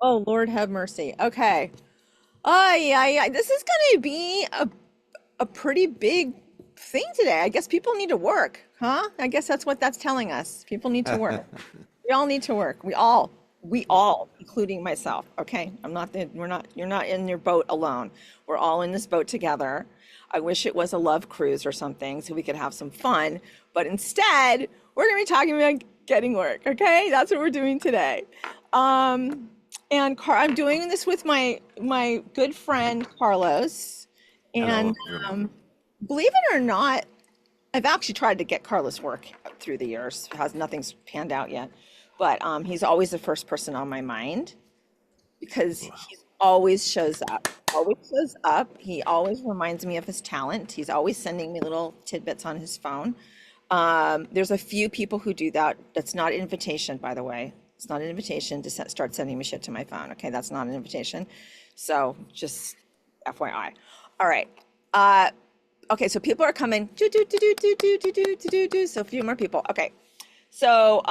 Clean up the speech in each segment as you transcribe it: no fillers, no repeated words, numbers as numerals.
Oh, Lord have mercy. Okay. Yeah. This is going to be a pretty big thing today. I guess people need to work, huh? I guess that's what that's telling us. People need to work. We all need to work. We all, including myself. Okay. You're not in your boat alone. We're all in this boat together. I wish it was a love cruise or something so we could have some fun, but instead, we're going to be talking about getting work. Okay. That's what we're doing today. Um, I'm doing this with my good friend Carlos. And Hello, Ramon. believe it or not, I've actually tried to get Carlos work through the years. Has Nothing's panned out yet, but he's always the first person on my mind because Wow. he always shows up. Always shows up. He always reminds me of his talent. He's always sending me little tidbits on his phone. There's a few people who do that. That's not an invitation, by the way. It's not an invitation to start sending me shit to my phone. Okay, that's not an invitation. So just FYI. All right. Uh, okay, so people are coming. Do do do do do do do do do do. So a few more people. Okay. So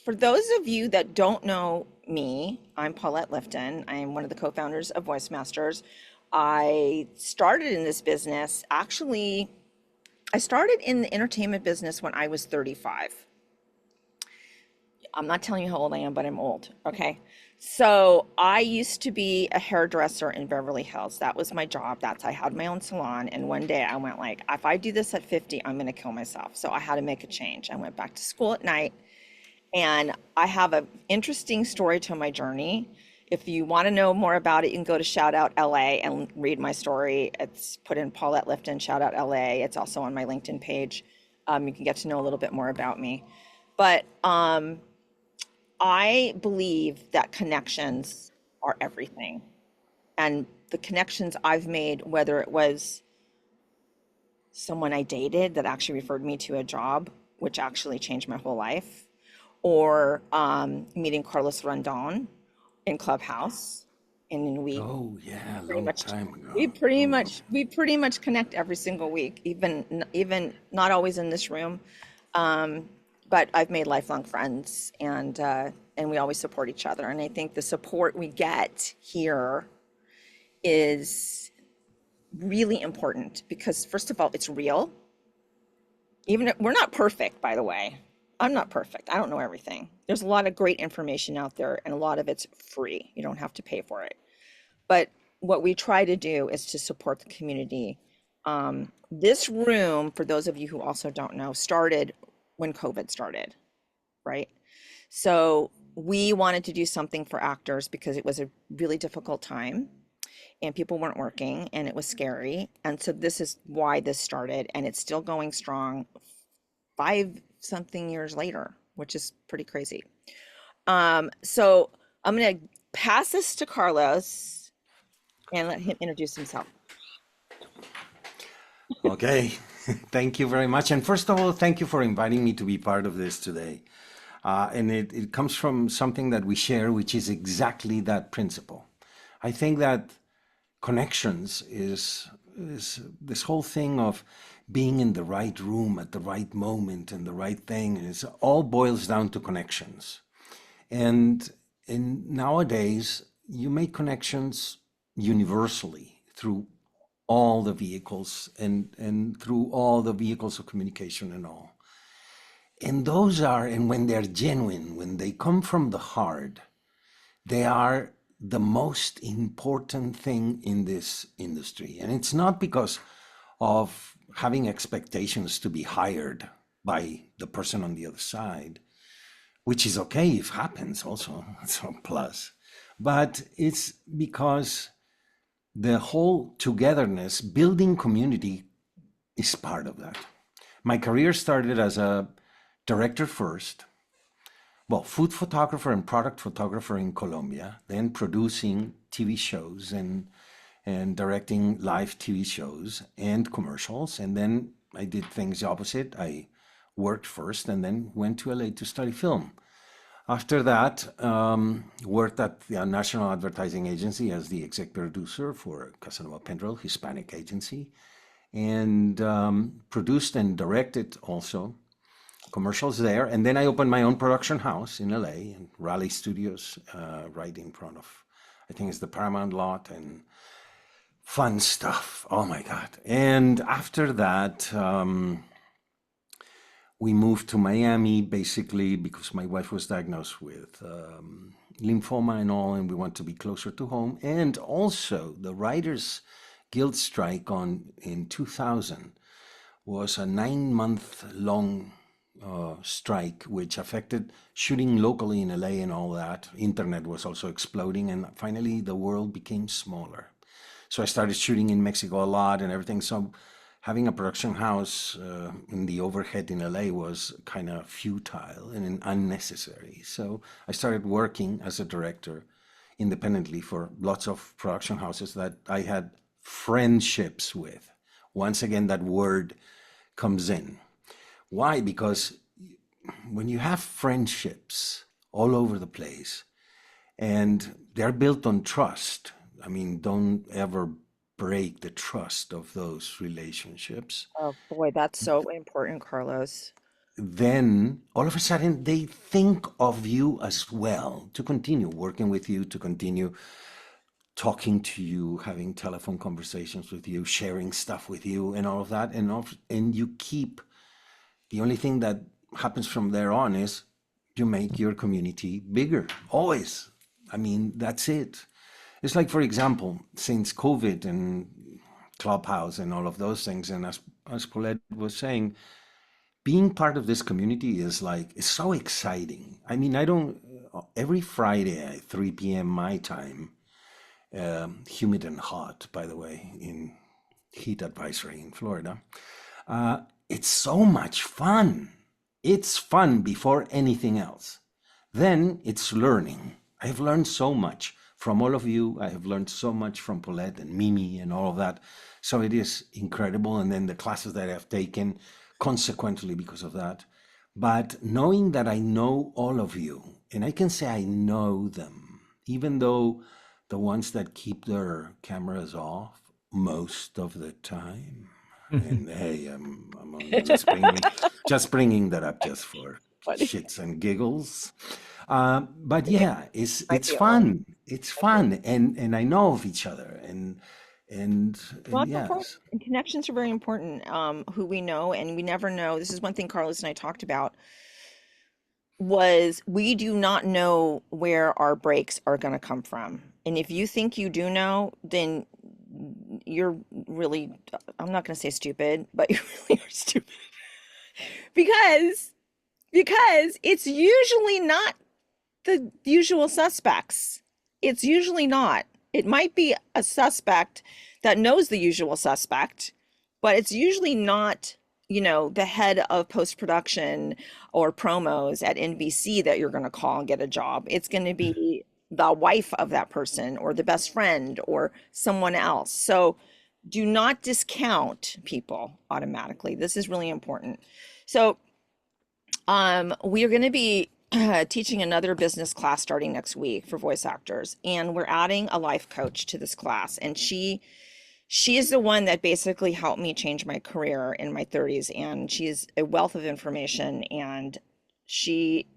for those of you that don't know me, I'm Paulette Lifton. I am one of the co-founders of Voice Masters. I started in this business actually. I started in the entertainment business when I was 35. I'm not telling you how old I am, but I'm old. Okay. So I used to be a hairdresser in Beverly Hills. That was my job. I had my own salon. And one day I went like, if I do this at 50, I'm going to kill myself. So I had to make a change. I went back to school at night and I have an interesting story to my journey. If you want to know more about it, you can go to Shout Out LA and read my story. It's put in Paulette Lifton, Shout Out LA. It's also on my LinkedIn page. You can get to know a little bit more about me. But I believe that connections are everything. And the connections I've made, whether it was someone I dated that actually referred me to a job, which actually changed my whole life, or meeting Carlos Rondon in Clubhouse, and then Oh, yeah, a pretty long much time ago. we pretty Oh, much we pretty much connect every single week, even not always in this room. Um, but I've made lifelong friends, and we always support each other. And I think the support we get here is really important because first of all, it's real. Even if we're not perfect, by the way. I'm not perfect. I don't know everything. There's a lot of great information out there, and a lot of it's free. You don't have to pay for it. But what we try to do is to support the community. This room, for those of you who also don't know, started when COVID started, right? So we wanted to do something for actors because it was a really difficult time and people weren't working and it was scary. And so this is why this started, and it's still going strong five something years later, which is pretty crazy. So I'm going to pass this to Carlos and let him introduce himself. okay. Thank you very much. And first of all, thank you for inviting me to be part of this today. And it comes from something that we share, which is exactly that principle. I think that connections is this whole thing of being in the right room at the right moment and the right thing. It all boils down to connections. And nowadays, you make connections universally through all the vehicles and through all the vehicles of communication and all. And when they're genuine, when they come from the heart, they are the most important thing in this industry. And it's not because of having expectations to be hired by the person on the other side, which is okay if happens also, so plus. But it's because the whole togetherness, building community is part of that. My career started as a director first, well, food photographer and product photographer in Colombia, then producing TV shows and directing live TV shows and commercials. And then I did things opposite. I worked first and then went to LA to study film. After that, worked at the National Advertising Agency as the executive producer for Casanova Pendrell, Hispanic agency, and produced and directed also commercials there. And then I opened my own production house in LA and Raleigh Studios, right in front of, I think it's the Paramount lot, and fun stuff. Oh my God. And after that, we moved to Miami basically because my wife was diagnosed with lymphoma and all, and we want to be closer to home. And also, the Writers Guild strike in 2000 was a 9-month long strike, which affected shooting locally in LA and all that. Internet was also exploding, and finally, the world became smaller. So I started shooting in Mexico a lot and everything. So having a production house in the overhead in LA was kind of futile and unnecessary. So I started working as a director independently for lots of production houses that I had friendships with. Once again, that word comes in. Why? Because when you have friendships all over the place and they're built on trust, I mean, don't ever break the trust of those relationships. Oh boy, that's so important, Carlos. Then all of a sudden they think of you as well to continue working with you, to continue talking to you, having telephone conversations with you, sharing stuff with you, and all of that. And you keep, the only thing that happens from there on is you make your community bigger, always. I mean, that's it. It's like, for example, since COVID and Clubhouse and all of those things, and as Paulette was saying, being part of this community is like, it's so exciting. I mean, every Friday at 3 p.m. my time, humid and hot, by the way, in heat advisory in Florida, it's so much fun. It's fun before anything else. Then it's learning. I've learned so much from all of you. I have learned so much from Paulette and Mimi and all of that. So it is incredible. And then the classes that I've taken consequently because of that. But knowing that I know all of you, and I can say I know them, even though the ones that keep their cameras off most of the time. And hey, I'm only just bringing that up just for Funny. shits and giggles. But yeah, I it's feel it. fun. It's fun, and I know of each other, and Well, and it's important. yes, And connections are very important. Who we know, and we never know. This is one thing Carlos and I talked about was we do not know where our breaks are going to come from. And if you think you do know, then you're really, I'm not going to say stupid, but you really are stupid because it's usually not the usual suspects. It's usually not. It might be a suspect that knows the usual suspect, but it's usually not, the head of post production or promos at NBC that you're going to call and get a job. It's going to be the wife of that person or the best friend or someone else. So do not discount people automatically. This is really important. So we are going to be teaching another business class starting next week for voice actors, and we're adding a life coach to this class. And she is the one that basically helped me change my career in my 30s, and she's a wealth of information, and she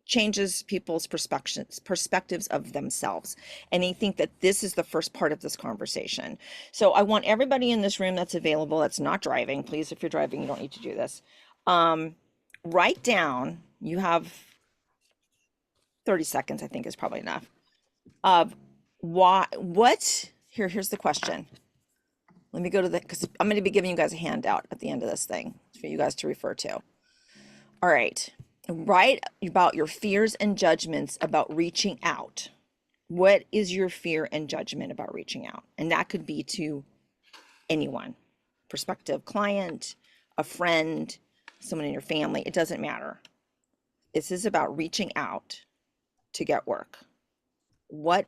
changes people's perspectives of themselves. And I think that this is the first part of this conversation. So I want everybody in this room that's available, that's not driving, please, if you're driving, you don't need to do this. Write down, you have 30 seconds, I think is probably enough, of here's the question. Let me go to because I'm going to be giving you guys a handout at the end of this thing for you guys to refer to. All right. Write about your fears and judgments about reaching out. What is your fear and judgment about reaching out? And that could be to anyone, prospective client, a friend, someone in your family. It doesn't matter. This is about reaching out to get work. What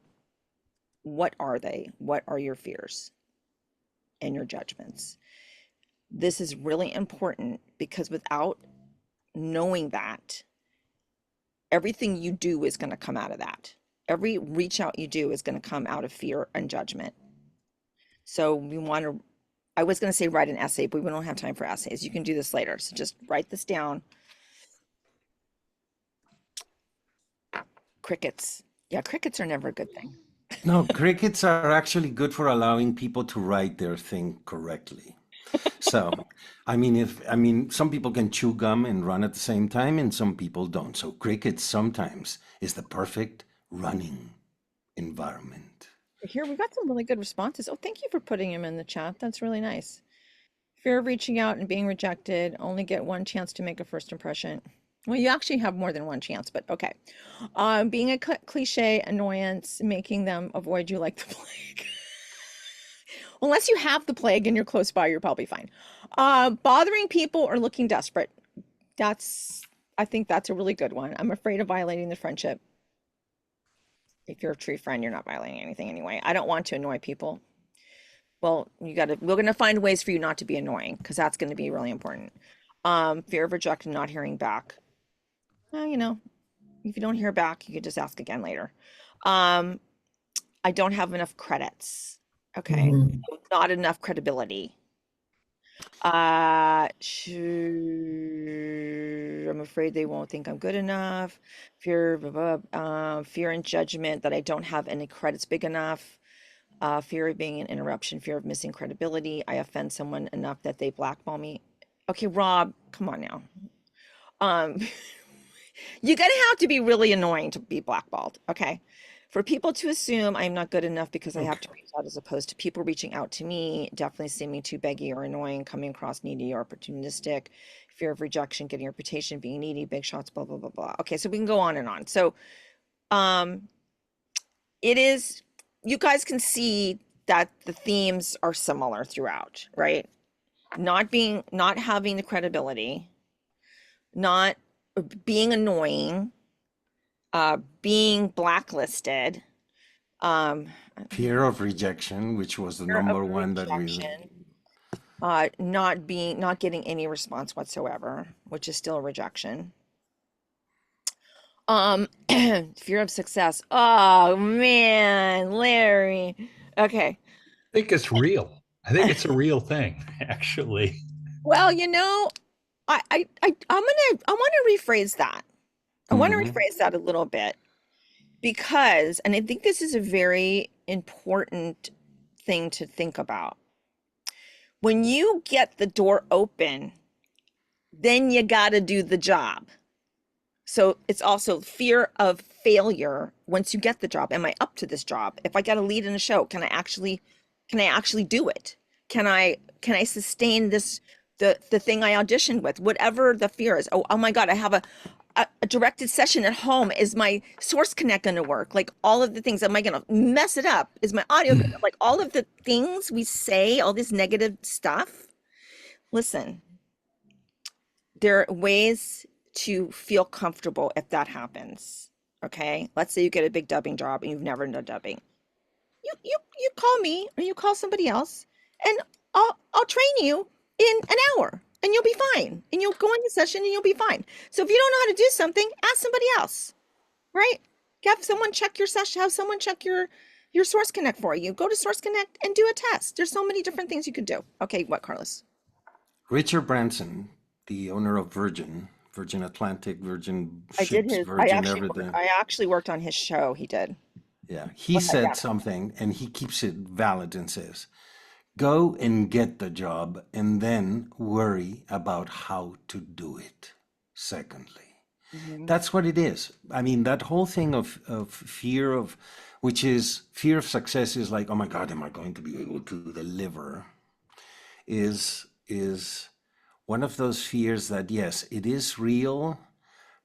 are they? What are your fears and your judgments? This is really important because without knowing that, everything you do is going to come out of that. Every reach out you do is going to come out of fear and judgment. So we want to, I was going to say write an essay, but we don't have time for essays. You can do this later. So just write this down. Crickets. Yeah, crickets are never a good thing. No, crickets are actually good for allowing people to write their thing correctly. So, some people can chew gum and run at the same time, and some people don't. So, crickets sometimes is the perfect running environment. Here, we got some really good responses. Oh, thank you for putting them in the chat. That's really nice. Fear of reaching out and being rejected. Only get one chance to make a first impression. Well, you actually have more than one chance, but okay. Being a cliche annoyance, making them avoid you like the plague. Unless you have the plague and you're close by, you're probably fine. Bothering people or looking desperate. I think that's a really good one. I'm afraid of violating the friendship. If you're a true friend, you're not violating anything anyway. I don't want to annoy people. Well, we're going to find ways for you not to be annoying because that's going to be really important. Fear of rejection, not hearing back. Well, if you don't hear back, you could just ask again later. I don't have enough credits. Okay. Not enough credibility. I'm afraid they won't think I'm good enough. Fear and judgment that I don't have any credits big enough. Fear of being an interruption, fear of missing credibility. I offend someone enough that they blackball me. Okay, Rob, come on now. You're gonna have to be really annoying to be blackballed, okay? For people to assume I'm not good enough because I have to reach out as opposed to people reaching out to me, definitely seeming too beggy or annoying, coming across needy or opportunistic, fear of rejection, getting a reputation, being needy, big shots, blah, blah, blah, blah. Okay, so we can go on and on. So it is, you guys can see that the themes are similar throughout, right? Not having the credibility, not being annoying, being blacklisted, Fear of rejection, which was the number one that we. Not getting any response whatsoever, which is still a rejection. Fear of success. Oh man, Larry. Okay. I think it's real. I think it's a real thing, actually. Well, I want to rephrase that. I want to rephrase that a little bit because, and I think this is a very important thing to think about. When you get the door open, then you got to do the job. So it's also fear of failure once you get the job. Am I up to this job? If I got a lead in a show, can I actually do it? Can I sustain this, the thing I auditioned with, whatever the fear is? Oh my God, I have a directed session at home. Is my Source Connect going to work? Like all of the things, am I going to mess it up? Is my audio, like all of the things we say, all this negative stuff. Listen, there are ways to feel comfortable if that happens. Okay. Let's say you get a big dubbing job and you've never done dubbing. You call me or you call somebody else and I'll train you in an hour and you'll be fine. And you'll go in the session and you'll be fine. So if you don't know how to do something, ask somebody else, right? Have someone check your session, have someone check your Source Connect for you. Go to Source Connect and do a test. There's so many different things you could do. Okay, what, Carlos? Richard Branson, the owner of Virgin Atlantic, Virgin ships, everything. I actually worked on his show. He did. Yeah, he said something, and he keeps it valid and says, go and get the job and then worry about how to do it. Secondly, that's what it is. I mean, that whole thing of fear of, which is fear of success is like, oh my God, am I going to be able to deliver? Is one of those fears that, yes, it is real,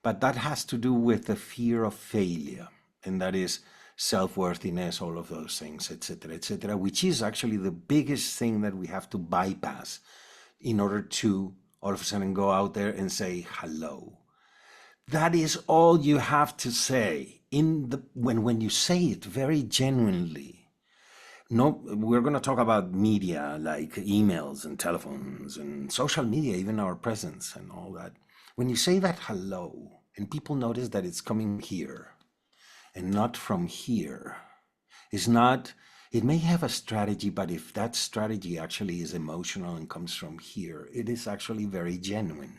but that has to do with the fear of failure. And that is self-worthiness, all of those things, etc., which is actually the biggest thing that we have to bypass in order to all of a sudden go out there and say hello. That is all you have to say when you say it very genuinely. No, we're going to talk about media like emails and telephones and social media, even our presence and all that. When you say that hello and people notice that it's coming here and not from here, it may have a strategy, but if that strategy actually is emotional and comes from here, it is actually very genuine.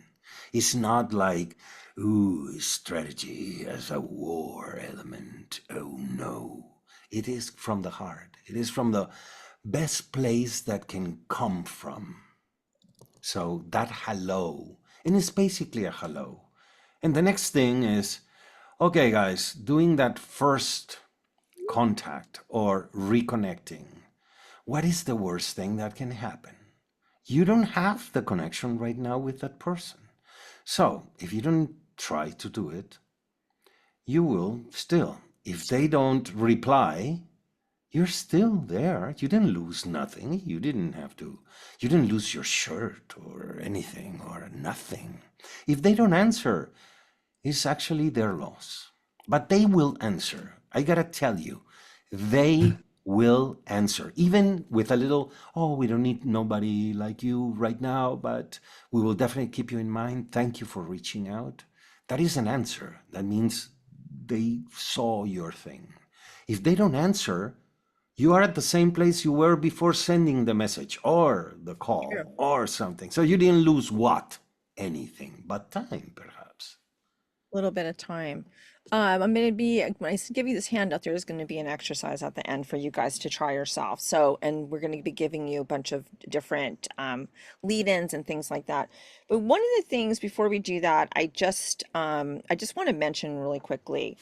It's not like, ooh, strategy as a war element. Oh no. It is from the heart. It is from the best place that can come from. So that hello, and it's basically a hello. And the next thing is, okay, guys, doing that first contact or reconnecting, what is the worst thing that can happen? You don't have the connection right now with that person. So if you don't try to do it, you will still. If they don't reply, you're still there. You didn't lose nothing. You didn't have to, you didn't lose your shirt or anything or nothing. If they don't answer, it's actually their loss. But they will answer. I gotta tell you, they will answer. Even with a little, oh, we don't need nobody like you right now, but we will definitely keep you in mind. Thank you for reaching out. That is an answer. That means they saw your thing. If they don't answer, you are at the same place you were before sending the message or the call or something. So you didn't lose what? Anything but time, perhaps. Little bit of time. I'm going to be, when I give you this handout, there's going to be an exercise at the end for you guys to try yourself. So, and we're going to be giving you a bunch of different lead-ins and things like that. But one of the things before we do that, I just want to mention really quickly,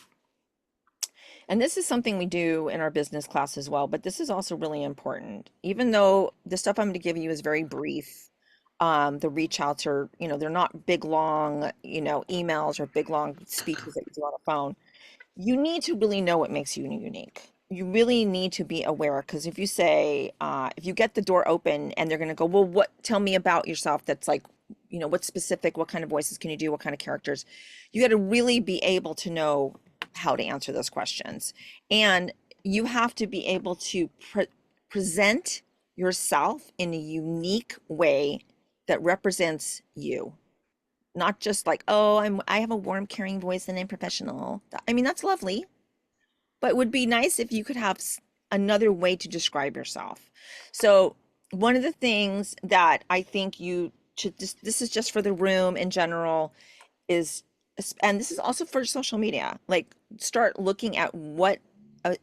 and this is something we do in our business class as well, but this is also really important. Even though the stuff I'm going to give you is very brief, the reach outs are, they're not big, long, emails or big, long speeches that you do on a phone. You need to really know what makes you unique. You really need to be aware, because if you say, if you get the door open and they're going to go, well, tell me about yourself. That's like, what's specific, what kind of voices can you do? What kind of characters? You got to really be able to know how to answer those questions. And you have to be able to present yourself in a unique way that represents you. Not just like, oh, I have a warm, caring voice and I'm professional. I mean, that's lovely, but it would be nice if you could have another way to describe yourself. So one of the things that I think you should, this is just for the room in general, is, and this is also for social media, like start looking at what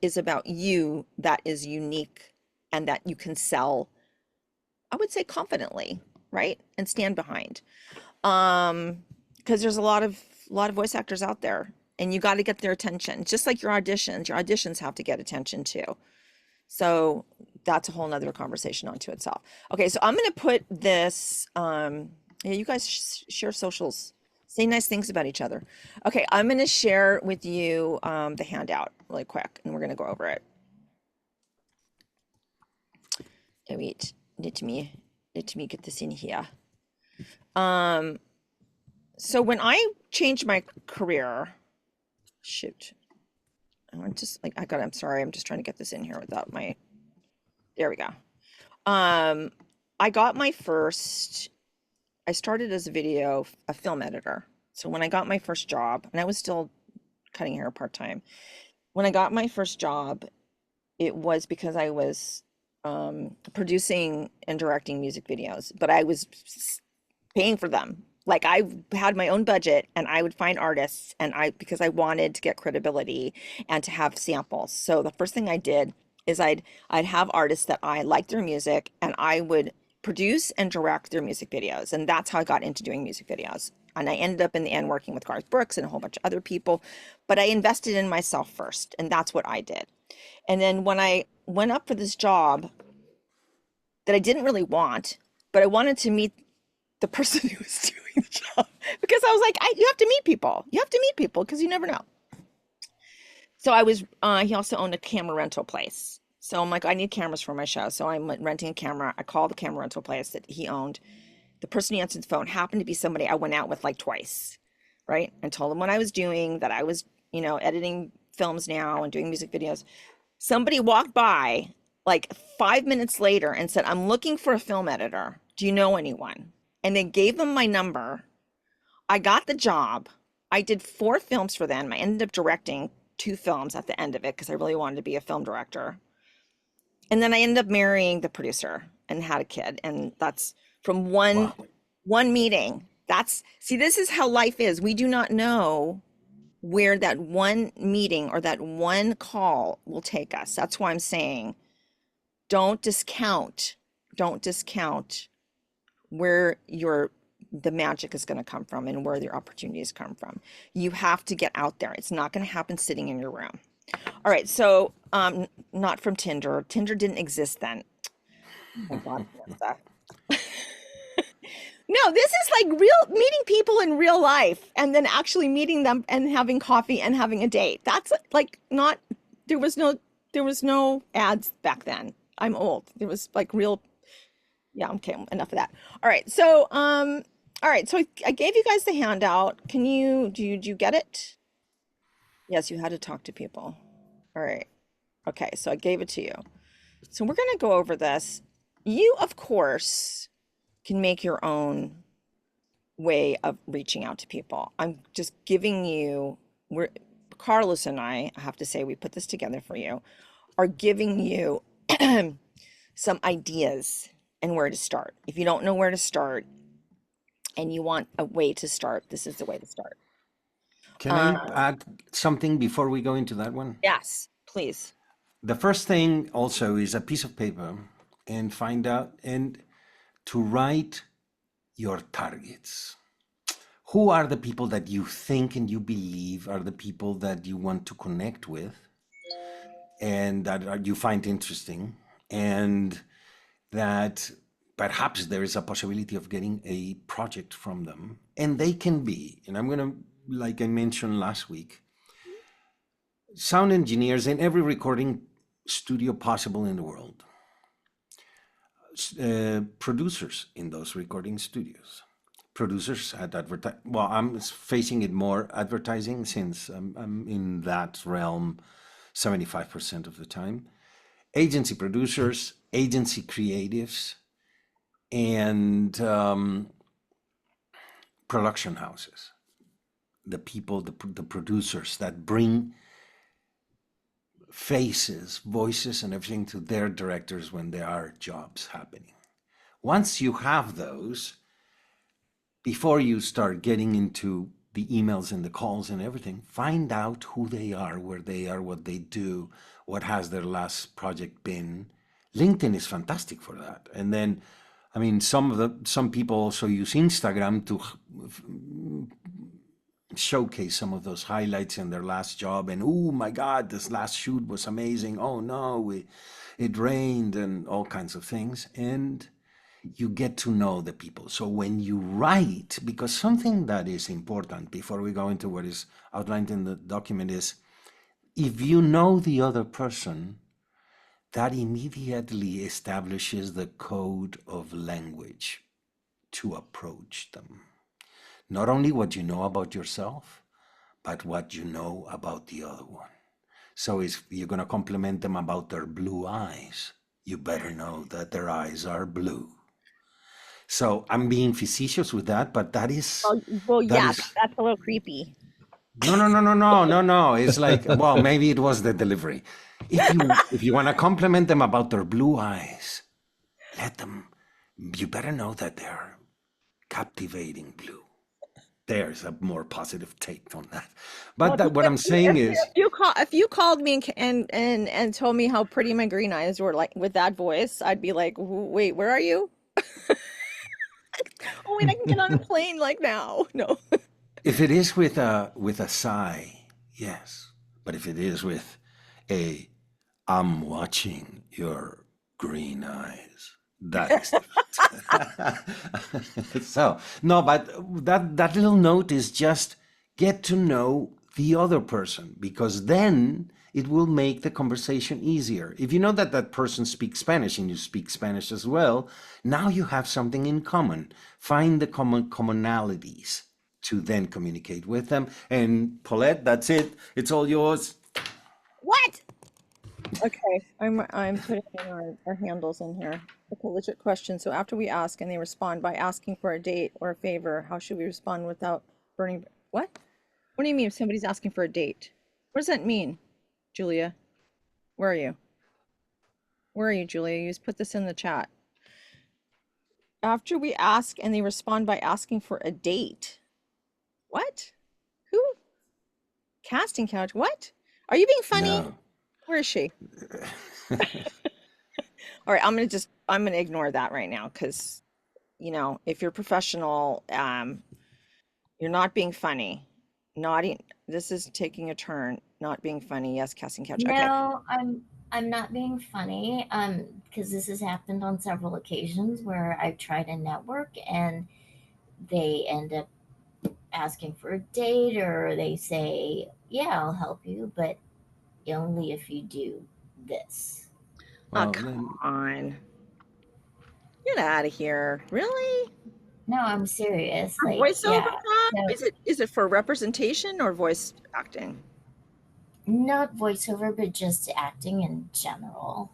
is about you that is unique and that you can sell, I would say confidently, right? And stand behind. Because there's a lot of voice actors out there and you got to get their attention. Just like your auditions have to get attention too. So that's a whole nother conversation onto itself. Okay, so I'm going to put this, yeah, you guys share socials, say nice things about each other. Okay, I'm going to share with you the handout really quick and we're going to go over it. Oh, wait, let me get this in here. So when I changed my career, shoot, I'm sorry, I'm just trying to get this in here without my, there we go. I got my first, I started as a film editor. So when I got my first job, and I was still cutting hair part-time, when I got my first job, it was because I was producing and directing music videos, but I was paying for them. Like I had my own budget and I would find artists because I wanted to get credibility and to have samples. So the first thing I did is I'd have artists that I liked their music and I would produce and direct their music videos. And that's how I got into doing music videos. And I ended up in the end working with Garth Brooks and a whole bunch of other people, but I invested in myself first. And that's what I did. And then when I went up for this job that I didn't really want, but I wanted to meet the person who was doing the job, because I was like, you have to meet people. You have to meet people because you never know. So I was, he also owned a camera rental place. So I'm like, I need cameras for my show. So I'm renting a camera. I called the camera rental place that he owned. The person who answered the phone happened to be somebody I went out with like twice, right? And told him what I was doing, that I was, editing films now and doing music videos. Somebody walked by like 5 minutes later and said, I'm looking for a film editor. Do you know anyone? And they gave them my number. I got the job. I did 4 films for them. I ended up directing 2 films at the end of it because I really wanted to be a film director. And then I ended up marrying the producer and had a kid. And that's from one meeting. See, this is how life is. We do not know where that one meeting or that one call will take us. That's why I'm saying don't discount where the magic is going to come from and where your opportunities come from. You have to get out there. It's not going to happen sitting in your room. All right, so not from Tinder. Tinder didn't exist then. Oh God, Melissa. No, this is like real meeting people in real life and then actually meeting them and having coffee and having a date. That's like not there was no ads back then. I'm old. There was like real yeah, okay, enough of that. All right. So I gave you guys the handout. Did you get it? Yes, you had to talk to people. All right. Okay, so I gave it to you. So we're going to go over this. You, of course, can make your own way of reaching out to people. I'm just giving you, Carlos and I have to say, we put this together for you, are giving you some ideas and where to start. If you don't know where to start and you want a way to start, this is the way to start. Can I add something before we go into that one? Yes, please. The first thing also is a piece of paper and find out and to write your targets. Who are the people that you think and you believe are the people that you want to connect with and that you find interesting, and that perhaps there is a possibility of getting a project from them. And they can be, and I'm going to, like I mentioned last week, sound engineers in every recording studio possible in the world, producers in those recording studios, producers at well, I'm facing it more advertising since I'm in that realm 75% of the time, agency producers, agency creatives, and production houses, the people, the producers that bring faces, voices, and everything to their directors when there are jobs happening. Once you have those, before you start getting into the emails and the calls and everything, find out who they are, where they are, what they do, what has their last project been. LinkedIn is fantastic for that. And then, I mean, some people also use Instagram to showcase some of those highlights in their last job, and oh my God, this last shoot was amazing. Oh no, it rained and all kinds of things. And you get to know the people. So when you write, because something that is important before we go into what is outlined in the document is, if you know the other person, that immediately establishes the code of language to approach them. Not only what you know about yourself, but what you know about the other one. So if you're going to compliment them about their blue eyes, you better know that their eyes are blue. So I'm being facetious with that, but that is... That's a little creepy. No. It's like, well, maybe it was the delivery. If you want to compliment them about their blue eyes, you better know that they're captivating blue. There's a more positive take on that. But what I'm saying is, if you called me and told me how pretty my green eyes were, like with that voice, I'd be like, wait, where are you? Oh wait, I can get on a plane like now. No. if it is with a sigh, yes. But if it is with I'm watching your green eyes, that is so no, but that little note is just get to know the other person, because then it will make the conversation easier. If you know that that person speaks Spanish and you speak Spanish as well, now you have something in common. Find the commonalities to then communicate with them. And Paulette, that's it. It's all yours. What? Okay, I'm putting our handles in here. Okay, legit question. So after we ask and they respond by asking for a date or a favor, how should we respond without burning? What? What do you mean if somebody's asking for a date? What does that mean, Julia? Where are you? Where are you, Julia? You just put this in the chat. after we ask and they respond by asking for a date. What? Who? Casting couch? What? Are you being funny? No. Where is she? All right, I'm gonna ignore that right now because if you're professional, you're not being funny. This is taking a turn. Not being funny. Yes, casting couch. Okay. No, I'm not being funny. Because this has happened on several occasions where I've tried to network and they end up asking for a date, or they say, "Yeah, I'll help you, but only if you do this." Oh, Well, come then, on. Get out of here. Really? No, I'm serious. For Like, voiceover yeah. job? So Is it for representation or voice acting? not voiceover, but just acting in general.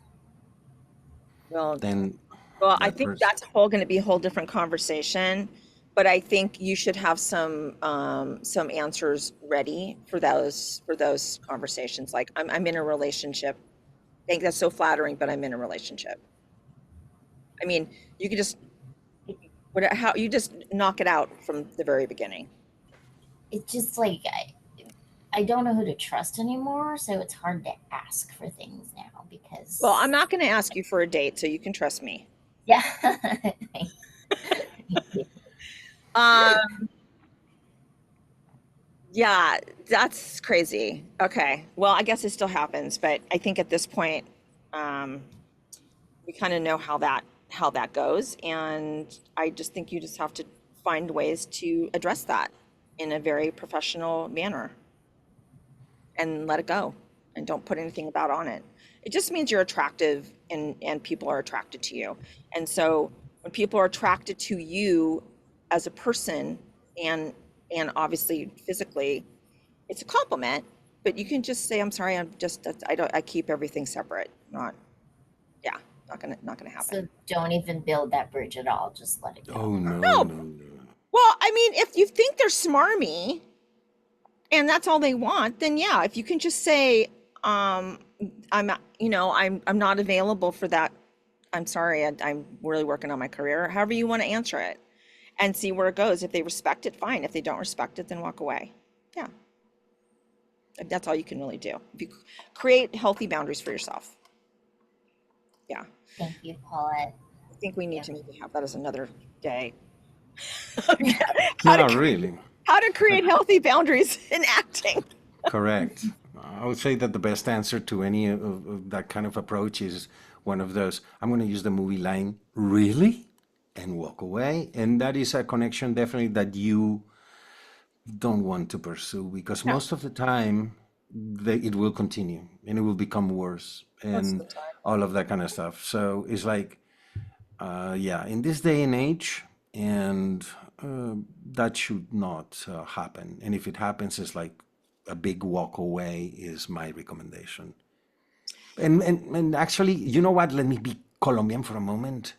Well, then I that think person. that's going to be a whole different conversation. But I think you should have some answers ready for those conversations. Like I'm in a relationship. I think that's so flattering, but I'm in a relationship. I mean, you could just how you just knock it out from the very beginning. It's just like I don't know who to trust anymore, so it's hard to ask for things now Well, I'm because not going to ask you for a date, so you can trust me. yeah. Thank you. Um, yeah, that's crazy. Okay. Well, I guess it still happens, but I think at this point, um, we kind of know how that goes, and I just think you just have to find ways to address that in a very professional manner and let it go and don't put anything about on it. It just means you're attractive and people are attracted to you. And so when people are attracted to you as a person and obviously physically, it's a compliment, but you can just say, I'm sorry, I keep everything separate. Yeah, not gonna happen. So don't even build that bridge at all. Just let it Oh go. no, No, no, no. well, I mean, if you think they're smarmy and that's all they want, then yeah, if you can just say, um, I'm not available for that. I'm sorry, I'm really working on my career. However you want to answer it and see where it goes. If they respect it, fine. If they don't respect it, then walk away. Yeah, that's all you can really do. If you create healthy boundaries for yourself. Yeah, Thank you, Paulette. I think we need Yep. to maybe have that as another day. how No, to really. how to But create healthy boundaries in acting. correct. I would say that the best answer to any of that kind of approach is one of those. I'm going to use the movie line, really? And walk away. And that is a connection definitely that you don't want to pursue because No, most of the time it will continue and it will become worse most of and the time. all of that kind of stuff. So it's like, yeah, in this day and age, and that should not happen. And if it happens, it's like a big walk away is my recommendation. And actually, you know what? Let me be Colombian for a moment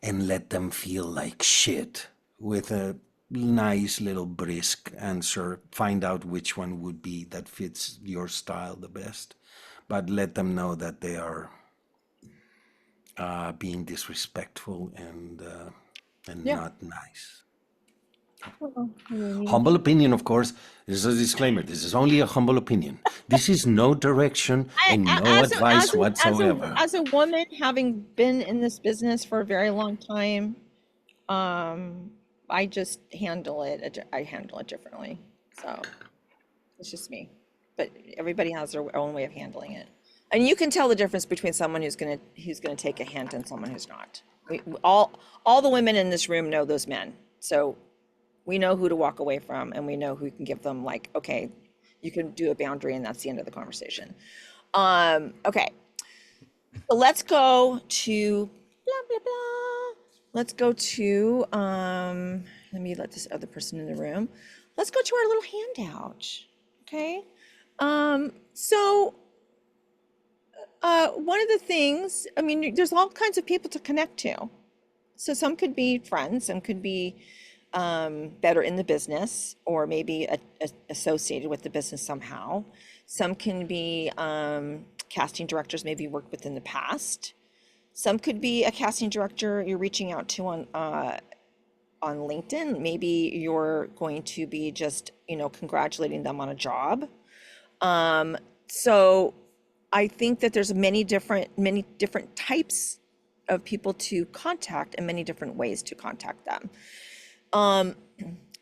and let them feel like shit with a nice little brisk answer. Find out which one would be that fits your style the best, but let them know that they are being disrespectful and Yeah. not nice. Well, I mean, Humble opinion, of course. This is a disclaimer. This is only a humble opinion. This is no direction and no as a advice whatsoever. as a woman having been in this business for a very long time, I just I handle it differently. So it's just me. But everybody has their own way of handling it. And you can tell the difference between someone who's gonna take a hint and someone who's not. All the women in this room know those men. So we know who to walk away from and we know who can give them like, okay, you can do a boundary and that's the end of the conversation. Okay. So let's go to blah blah blah. Let's go to let me let this other person in the room. Let's go to our little handout. Okay. So one of the things, I mean, there's all kinds of people to connect to. So some could be friends, some could be that are in the business or maybe associated with the business somehow. Some can be casting directors maybe worked with in the past. Some could be a casting director you're reaching out to on LinkedIn. Maybe you're going to be just, congratulating them on a job. So I think that there's many different types of people to contact and many different ways to contact them.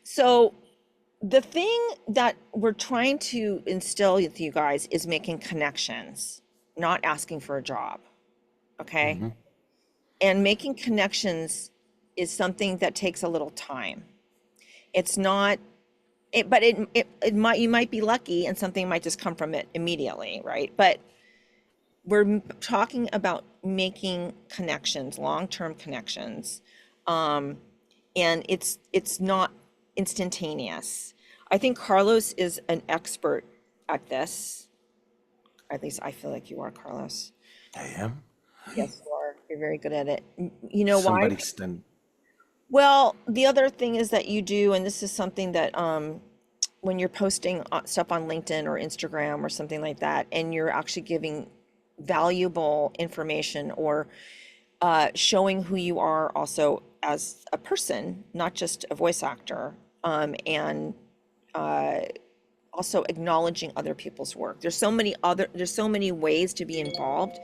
So the thing that we're trying to instill with you guys is making connections, not asking for a job. Okay. Mm-hmm. And making connections is something that takes a little time. It's not, but it might, you might be lucky and something might just come from it immediately, right? But we're talking about making connections, long-term connections. And it's not instantaneous. I think Carlos is an expert at this. At least I feel like you are, Carlos. I am. Yes, you are. You're very good at it. You know why? Somebody's done. Well, the other thing is that you do, and this is something that when you're posting stuff on LinkedIn or Instagram or something like that, and you're actually giving valuable information or showing who you are also as a person, not just a voice actor, and also acknowledging other people's work. There's so many ways to be involved,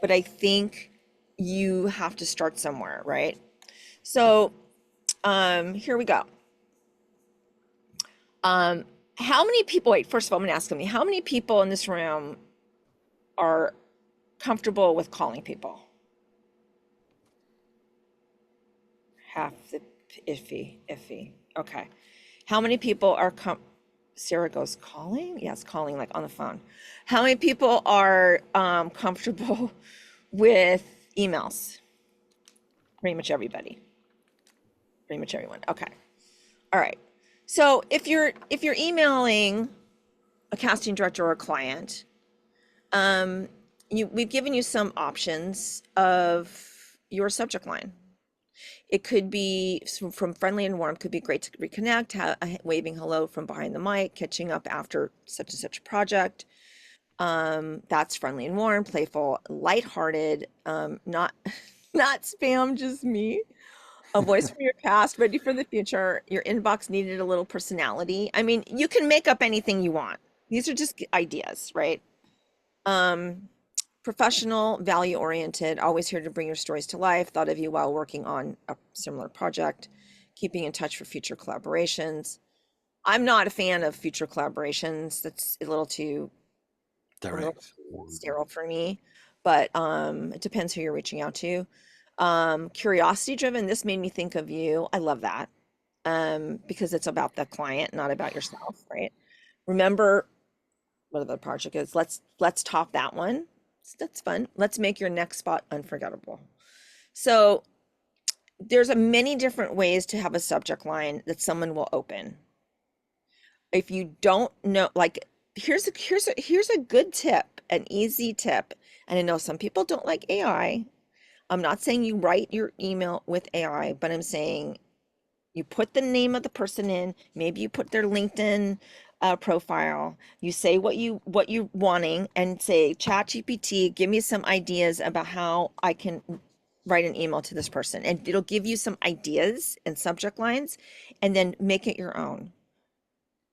but I think you have to start somewhere, right? So here we go. How many people, wait, first of all, I'm gonna ask them, how many people in this room are comfortable with calling people? Half the iffy. Okay. How many people are Sarah goes calling? Yes, calling like on the phone. How many people are comfortable with emails? Pretty much everybody. Pretty much everyone. Okay. All right. So if you're emailing a casting director or a client, we've given you some options of your subject line. It could be from friendly and warm, could be great to reconnect, waving hello from behind the mic, catching up after such and such a project. That's friendly and warm, playful, lighthearted, not not spam, just me. A voice from your past, ready for the future. Your inbox needed a little personality. I mean, you can make up anything you want. These are just ideas, right? Professional, value-oriented, always here to bring your stories to life, thought of you while working on a similar project, keeping in touch for future collaborations. I'm not a fan of future collaborations. That's a little too Direct. sterile for me, but it depends who you're reaching out to. Curiosity driven, this made me think of you. I love that. Because it's about the client, not about yourself, right? Remember what the project is. Let's top that one. That's fun. Let's make your next spot unforgettable. So there's many different ways to have a subject line that someone will open. If you don't know, like here's a good tip, an easy tip. And I know some people don't like AI. I'm not saying you write your email with AI, but I'm saying you put the name of the person in, maybe you put their LinkedIn profile, you say what you're wanting and say, ChatGPT, give me some ideas about how I can write an email to this person. And it'll give you some ideas and subject lines and then make it your own.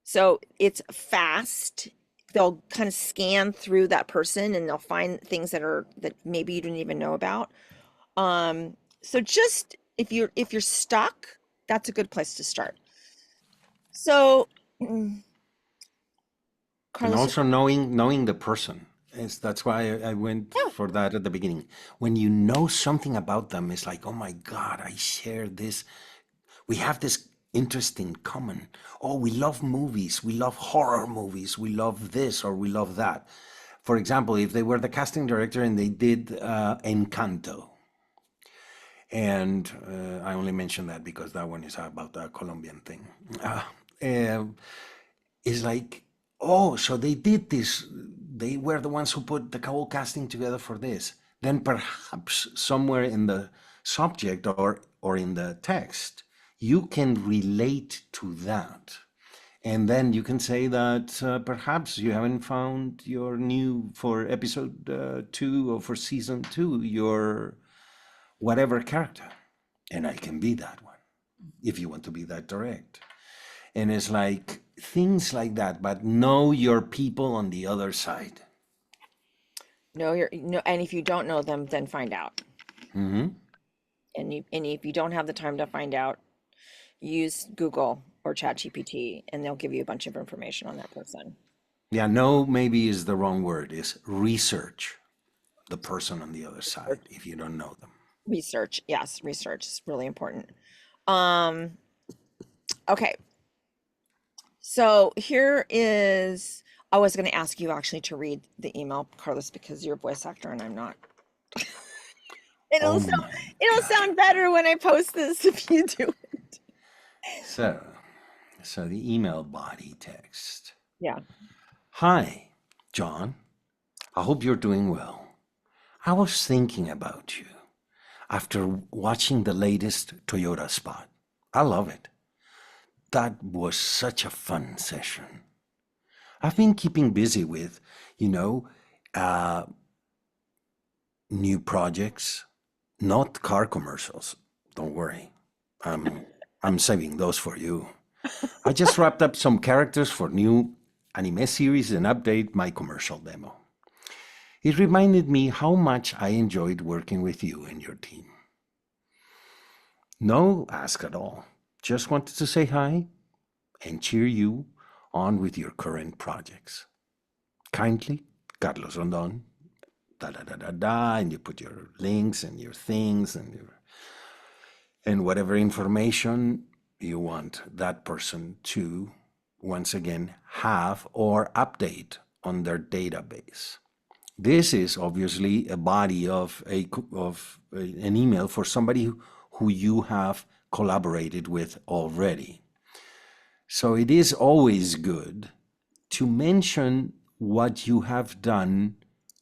So it's fast. They'll kind of scan through that person and they'll find things that maybe you didn't even know about. So just if you're stuck, that's a good place to start. So And Carlos, also knowing the person. That's why I went for that at the beginning. When you know something about them, it's like, oh my God, I share this. We have this interest in common. Oh, we love movies. We love horror movies. We love this or we love that. For example, if they were the casting director and they did Encanto, and I only mention that because that one is about the Colombian thing. It's like, oh, so they did this. They were the ones who put the whole casting together for this. Then perhaps somewhere in the subject or in the text, you can relate to that. And then you can say that perhaps you haven't found your new, for episode 2 or for season 2, your whatever character, and I can be that one if you want to be that direct. And it's like things like that, but know your people on the other side. And if you don't know them, then find out. Hmm. And if you don't have the time to find out, use Google or ChatGPT, and they'll give you a bunch of information on that person. Yeah, know maybe is the wrong word, is research the person on the other side if you don't know them. Research, yes, research is really important. Um, okay, so here is, I was going to ask you actually to read the email, Carlos, because you're a voice actor and I'm not. Oh It'll my sound God. better when I post this if you do. So the email body text. Yeah. Hi, John. I hope you're doing well. I was thinking about you after watching the latest Toyota spot. I love it. That was such a fun session. I've been keeping busy with, you know, uh, new projects, not car commercials. Don't worry. I'm saving those for you. I just wrapped up some characters for new anime series and update my commercial demo. It reminded me how much I enjoyed working with you and your team. No ask at all. Just wanted to say hi and cheer you on with your current projects. Kindly, Carlos Rondon. Da da da da da, and you put your links and your things and whatever information you want that person to once again have or update on their database. This is obviously a body of an email for somebody who you have collaborated with already. So it is always good to mention what you have done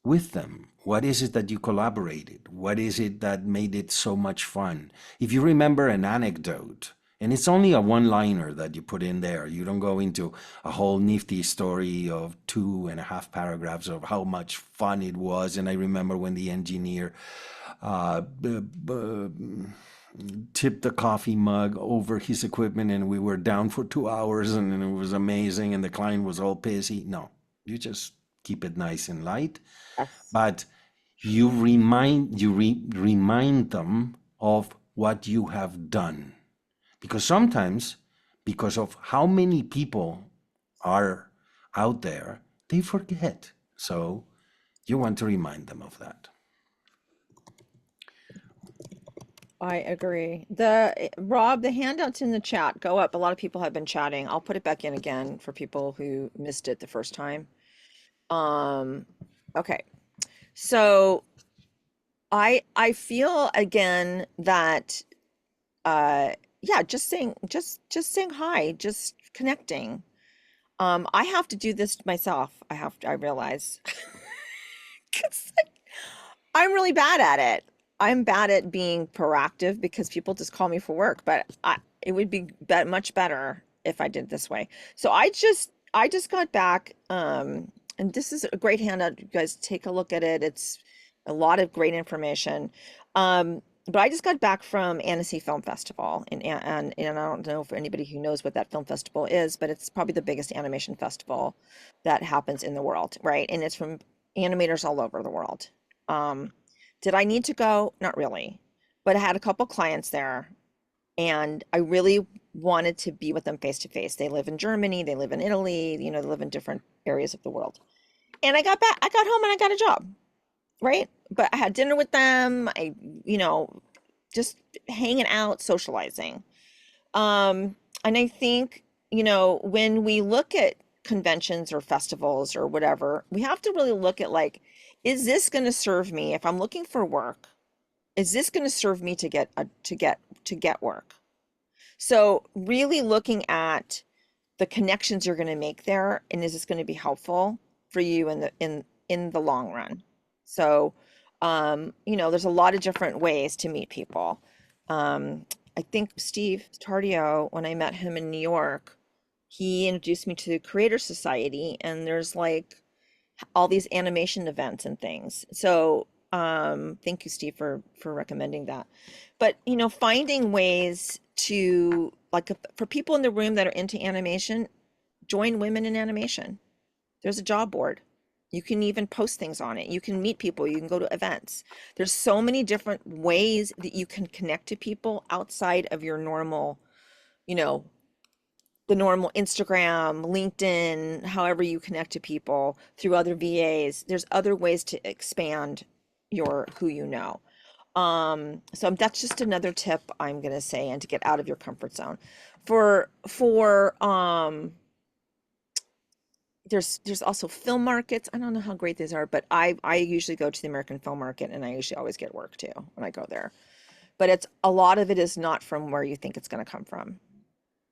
with them. What is it that you collaborated? What is it that made it so much fun? If you remember an anecdote, and it's only a one-liner that you put in there, you don't go into a whole nifty story of 2.5 paragraphs of how much fun it was. And I remember when the engineer tipped the coffee mug over his equipment and we were down for 2 hours and it was amazing and the client was all pissy. No, you just keep it nice and light, but you remind them of what you have done, because sometimes, because of how many people are out there, they forget. So you want to remind them of that. I agree. Rob, the handouts in the chat go up. A lot of people have been chatting. I'll put it back in again for people who missed it the first time. Okay. So I feel again that yeah, just saying hi, just connecting. I have to do this myself. I realize 'Cause I'm really bad at it. I'm bad at being proactive because people just call me for work, but it would be much better if I did it this way. So I just got back, and this is a great handout. You guys take a look at it. It's a lot of great information. But I just got back from Annecy Film Festival, and I don't know if anybody who knows what that film festival is, but it's probably the biggest animation festival that happens in the world, right? And it's from animators all over the world. Did I need to go? Not really, but I had a couple clients there, and I really wanted to be with them face to face. They live in Germany, they live in Italy, they live in different areas of the world. And I got home and I got a job, right? But I had dinner with them. Just hanging out, socializing. And I think, when we look at conventions or festivals or whatever, we have to really look at like, is this going to serve me if I'm looking for work? Is this going to serve me to get work? So really looking at the connections you're going to make there, and is this going to be helpful for you in the long run? So, there's a lot of different ways to meet people. I think Steve Tardio, when I met him in New York, he introduced me to the Creator Society, and there's like all these animation events and things. So Thank you, Steve, for recommending that. But finding ways to like for people in the room that are into animation, join Women in Animation. There's a job board. You can even post things on it. You can meet people. You can go to events. There's so many different ways that you can connect to people outside of your normal, you know, the normal Instagram, LinkedIn, however you connect to people through other VAs. There's other ways to expand your who you know. So that's just another tip I'm gonna say, and to get out of your comfort zone. For there's also film markets. I don't know how great these are, but I usually go to the American Film Market, and I usually always get work too when I go there. But it's a lot of it is not from where you think it's going to come from.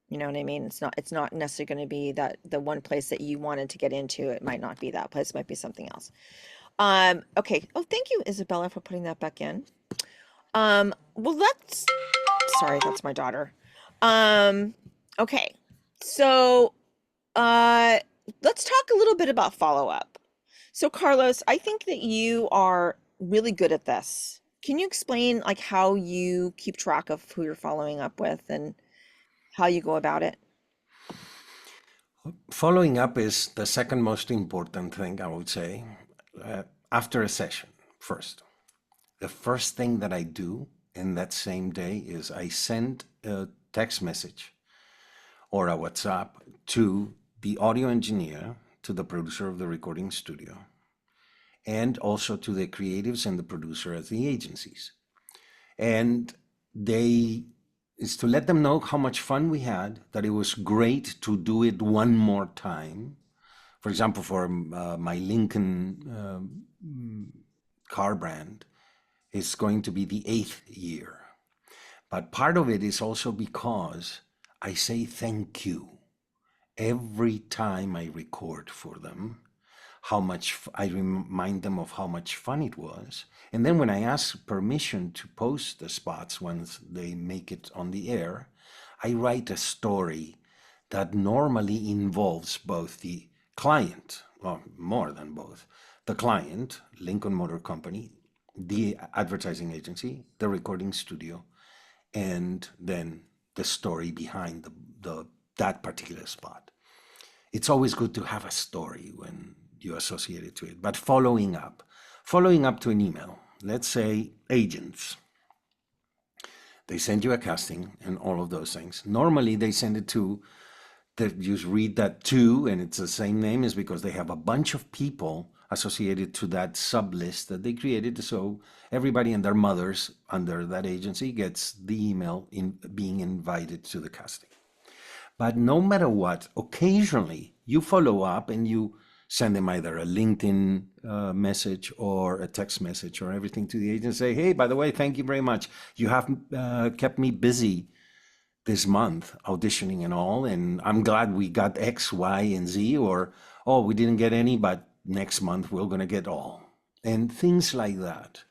You know what I mean? It's not necessarily going to be that the one place that you wanted to get into. It might not be that place. It might be something else. Okay. Oh, thank you, Isabella, for putting that back in. Well, sorry, that's my daughter. Okay. So, let's talk a little bit about follow-up. So, Carlos, I think that you are really good at this. Can you explain like how you keep track of who you're following up with and how you go about it? Following up is the second most important thing, I would say, after a session first. The first thing that I do in that same day is I send a text message or a WhatsApp to the audio engineer, to the producer of the recording studio, and also to the creatives and the producer at the agencies. And is to let them know how much fun we had, that it was great to do it one more time. For example, for my Lincoln car brand, it's going to be the 8th year. But part of it is also because I say thank you every time I record for them, I remind them of how much fun it was. And then when I ask permission to post the spots once they make it on the air, I write a story that normally involves both the client, well, more than both, the client, Lincoln Motor Company, the advertising agency, the recording studio, and then the story behind that particular spot. It's always good to have a story when you associate it to it. But following up to an email, let's say agents, they send you a casting and all of those things. Normally they send it to, you read that to, and it's the same name, is because they have a bunch of people associated to that sub list that they created. So everybody and their mothers under that agency gets the email in being invited to the casting. But no matter what, occasionally you follow up and you send them either a LinkedIn message or a text message or everything to the agent, say, hey, by the way, thank you very much. You have kept me busy this month auditioning and all, and I'm glad we got X, Y, and Z, or, oh, we didn't get any, but next month we're going to get all, and things like that.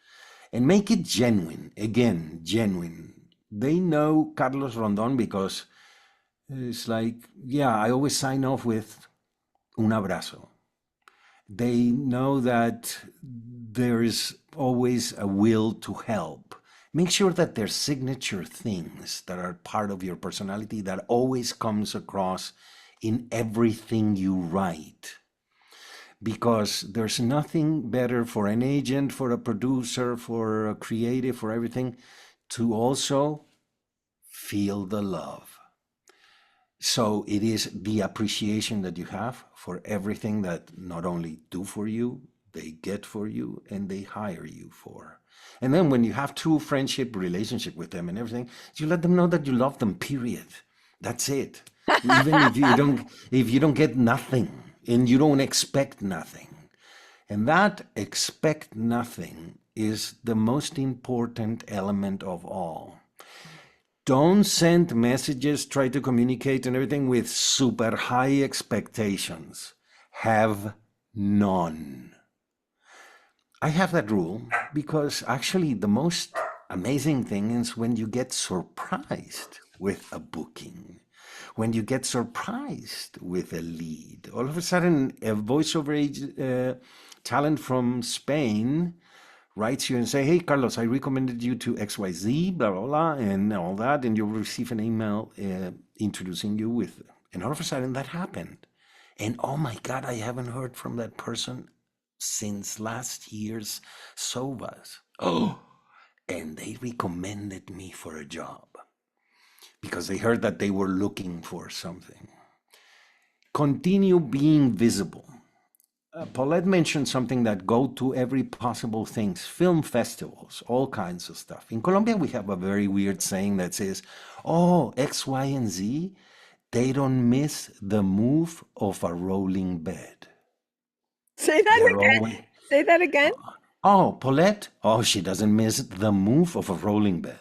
And make it genuine, again, genuine. They know Carlos Rondon because it's like, yeah, I always sign off with un abrazo. They know that there is always a will to help. Make sure that there's signature things that are part of your personality that always comes across in everything you write. Because there's nothing better for an agent, for a producer, for a creative, for everything, to also feel the love. So it is the appreciation that you have for everything that not only do for you, they get for you, and they hire you for. And then when you have true friendship relationship with them and everything, you let them know that you love them, period. That's it. Even if you don't get nothing and you don't expect nothing. And that expect nothing is the most important element of all. Don't send messages, try to communicate and everything with super high expectations. Have none. I have that rule because actually the most amazing thing is when you get surprised with a booking, when you get surprised with a lead. All of a sudden, a voiceover talent from Spain writes you and say, "Hey, Carlos, I recommended you to XYZ, blah, blah, blah, and all that," and you'll receive an email introducing you with, and all of a sudden that happened. And oh my God, I haven't heard from that person since last year's Sovas. Oh, and they recommended me for a job because they heard that they were looking for something. Continue being visible. Paulette mentioned something that go to every possible things, film festivals, all kinds of stuff. In Colombia, we have a very weird saying that says, "Oh, X, Y, and Z, they don't miss the move of a rolling bed." Say that They're again. always, Say that again. oh, Paulette, oh, she doesn't miss the move of a rolling bed.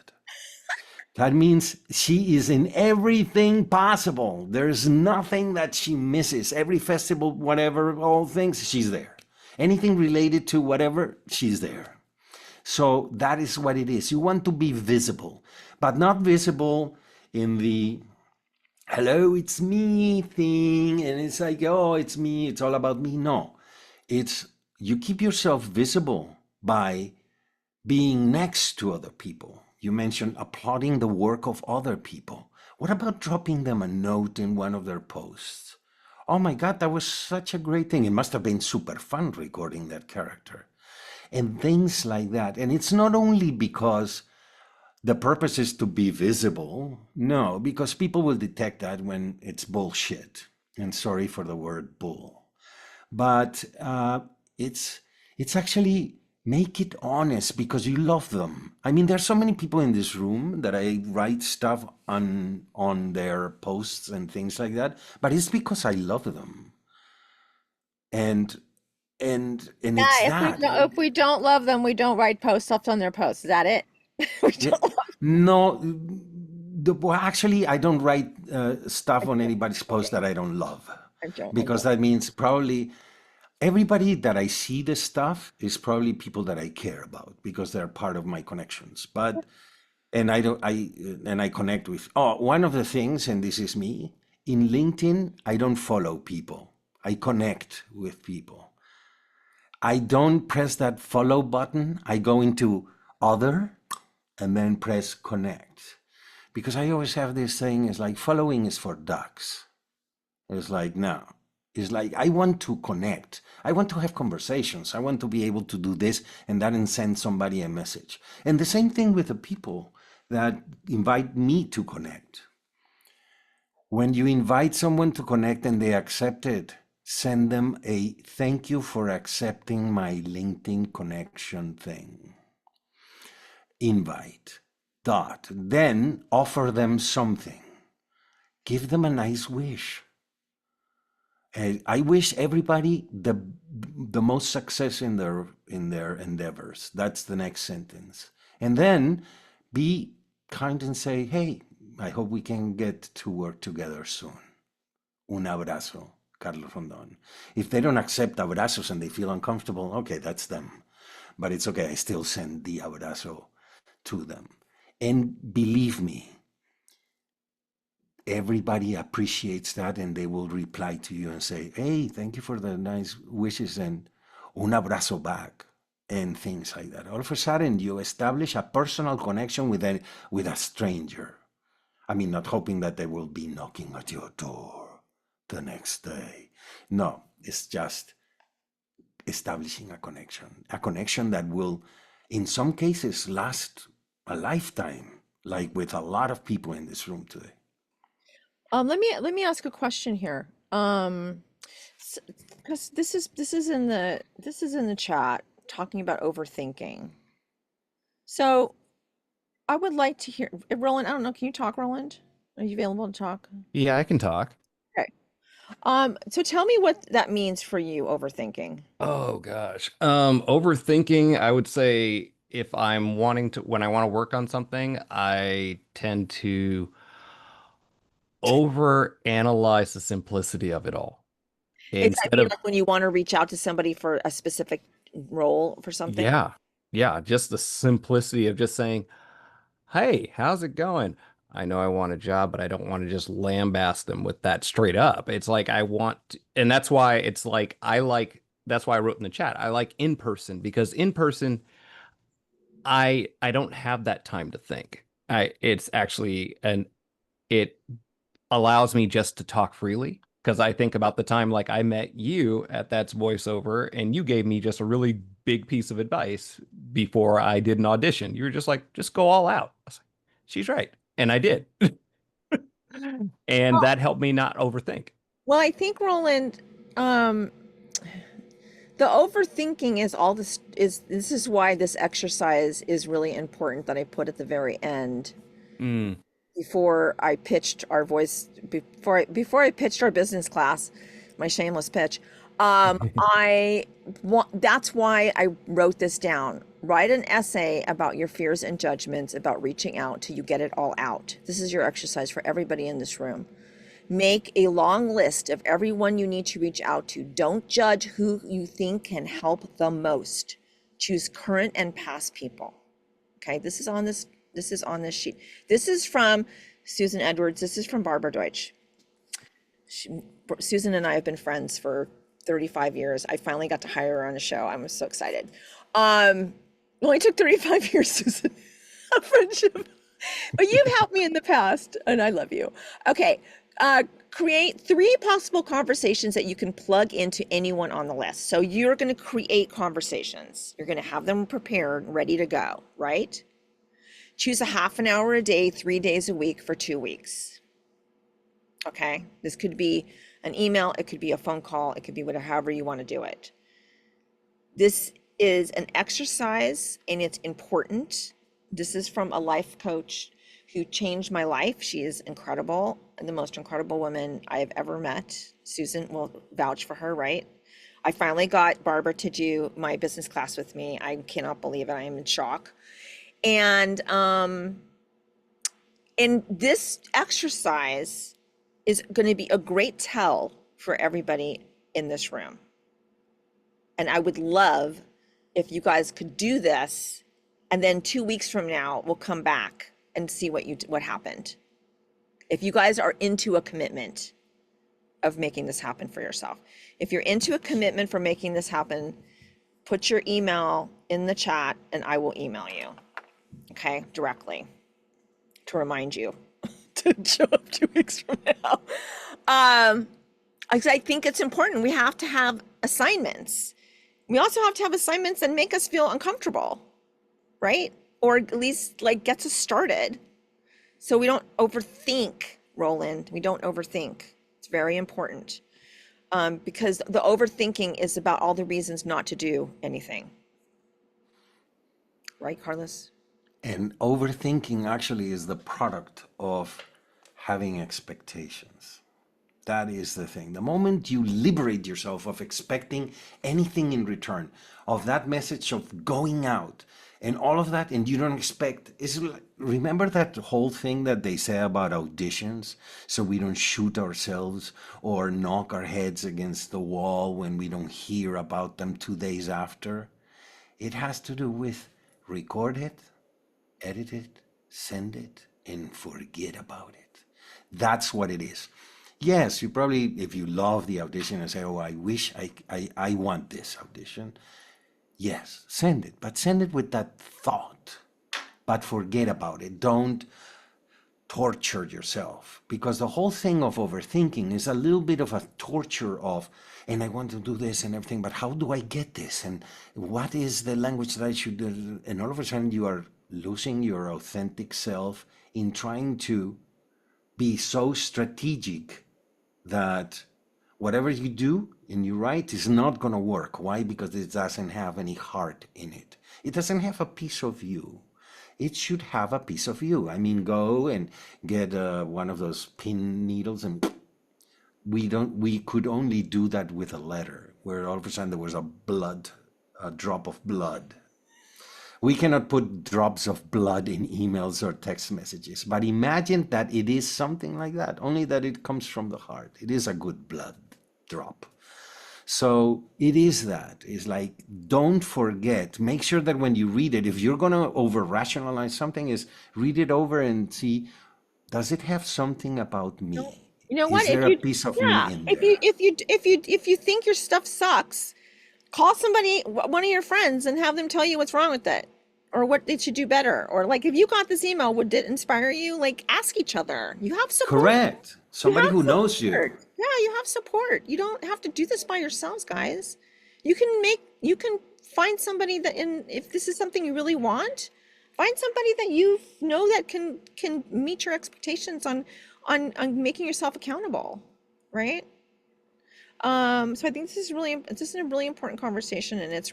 That means she is in everything possible. There's nothing that she misses. Every festival, whatever, all things, she's there. Anything related to whatever, she's there. So that is what it is. You want to be visible, but not visible in the "hello, it's me" thing. And it's like, "Oh, it's me. It's all about me." No, it's you keep yourself visible by being next to other people. You mentioned applauding the work of other people. What about dropping them a note in one of their posts? "Oh my God, that was such a great thing. It must have been super fun recording that character." And things like that. And it's not only because the purpose is to be visible. No, because people will detect that when it's bullshit. And sorry for the word bull. But it's actually make it honest because you love them. I mean, there's so many people in this room that I write stuff on their posts and things like that, but it's because I love them. And Yeah, it's if that. we don't love them, we don't write post stuff on their posts. Is that it? We Yeah, don't love no, well, actually, I don't write stuff on anybody's post that I don't love, I don't like because that means probably everybody that I see this stuff is probably people that I care about because they're part of my connections. But and I don't I and I connect with. Oh, one of the things, and this is me, in LinkedIn, I don't follow people. I connect with people. I don't press that follow button. I go into other and then press connect. Because I always have this thing, it's like following is for ducks. It's like, no. It's like I want to connect. I want to have conversations. I want to be able to do this and that and send somebody a message. And the same thing with the people that invite me to connect. When you invite someone to connect and they accept it, send them a "thank you for accepting my LinkedIn connection" thing. Invite. Dot. Then offer them something. Give them a nice wish. I wish everybody the most success in their endeavors. That's the next sentence. And then be kind and say, "Hey, I hope we can get to work together soon. Un abrazo, Carlos Rondon." If they don't accept abrazos and they feel uncomfortable, okay, that's them. But it's okay. I still send the abrazo to them. And believe me, everybody appreciates that and they will reply to you and say, "Hey, thank you for the nice wishes," and "un abrazo back," and things like that. All of a sudden, you establish a personal connection with a stranger. I mean, not hoping that they will be knocking at your door the next day. No, it's just establishing a connection that will, in some cases, last a lifetime, like with a lot of people in this room today. Let me ask a question here. Because this is in the chat talking about overthinking. So I would like to hear Roland. I don't know. Can you talk, Roland? Are you available to talk? Yeah, I can talk. Okay. So tell me what that means for you, overthinking. Oh gosh. Overthinking, I would say if I'm wanting to, when I want to work on something, I tend to overanalyze the simplicity of it all. I Instead mean, of, like when you want to reach out to somebody for a specific role for something. yeah, yeah, just the simplicity of just saying, "Hey, how's it going? I know I want a job, but I don't want to just lambast them with that straight up." It's like I want to, and that's why it's like that's why I wrote in the chat. I like in person because in person I don't have that time to think. It's actually it allows me just to talk freely because I think about the time like I met you at That's Voiceover and you gave me just a really big piece of advice before I did an audition. You were just like, just go all out. I was like, she's right. And I did. And that helped me not overthink. Well, I think Roland, um, the overthinking is all this is why this exercise is really important that I put at the very end Mm. before I pitched our before I pitched our business class, my shameless pitch. I want That's why I wrote this down. Write an essay about your fears and judgments about reaching out till you get it all out. This is your exercise for everybody in this room. Make a long list of everyone you need to reach out to. Don't judge who you think can help the most. Choose current and past people. Okay, this is on this sheet. This is from Susan Edwards. This is from Barbara Deutsch. Susan and I have been friends for 35 years. I finally got to hire her on a show. I'm so excited. It only took 35 years, Susan, of friendship. But you've helped me in the past, and I love you. Okay, create 3 possible conversations that you can plug into anyone on the list. So you're going to create conversations. You're going to have them prepared, ready to go, right? Choose a half an hour a day, 3 days a week for 2 weeks. Okay, this could be an email, it could be a phone call, it could be however you want to do it. This is an exercise and it's important. This is from a life coach who changed my life. She is incredible and the most incredible woman I have ever met. Susan will vouch for her, right? I finally got Barbara to do my business class with me. I cannot believe it. I am in shock. And this exercise is going to be a great tell for everybody in this room. And I would love if you guys could do this, and then 2 weeks from now, we'll come back and see what happened. If you guys are into a commitment of making this happen for yourself. If you're into a commitment for making this happen, put your email in the chat and I will email you, okay, directly to remind you to show up 2 weeks from now. I think it's important. We have to have assignments. We also have to have assignments that make us feel uncomfortable, right? Or at least like gets us started. So we don't overthink, Roland. We don't overthink. It's very important because the overthinking is about all the reasons not to do anything. Right, Carlos? And overthinking actually is the product of having expectations. That is the thing. The moment you liberate yourself of expecting anything in return, of that message of going out and all of that, and you don't expect, remember that whole thing that they say about auditions, so we don't shoot ourselves or knock our heads against the wall when we don't hear about them 2 days after? It has to do with record it, edit it, send it, and forget about it. That's what it is. Yes, you probably, if you love the audition and say, oh, I wish I want this audition, yes, send it, but send it with that thought, but forget about it. Don't torture yourself, because the whole thing of overthinking is a little bit of a torture of, and I want to do this and everything, but how do I get this? And what is the language that I should do? And all of a sudden you are losing your authentic self in trying to be so strategic that whatever you do and you write is not going to work. Why? Because it doesn't have any heart in it. It doesn't have a piece of you. It should have a piece of you. I mean, go and get one of those pin needles, and we could only do that with a letter, where all of a sudden there was a drop of blood. We cannot put drops of blood in emails or text messages, but imagine that it is something like that, only that it comes from the heart. It is a good blood drop. So it is that. It's like, don't forget, make sure that when you read it, if you're going to over rationalize something, is read it over and see, does it have something about me? You know what? Is there a piece of me in there? If you think your stuff sucks, call somebody, one of your friends, and have them tell you what's wrong with it. or what they should do better, or like if you got this email, would it inspire you? Like ask each other. You have support. Correct. You Somebody have who knows you. support. Yeah, you have support. You don't have to do this by yourselves, guys. You can find somebody that if this is something you really want, find somebody that you know that can meet your expectations on making yourself accountable, right? So I think this is a really important conversation, and it's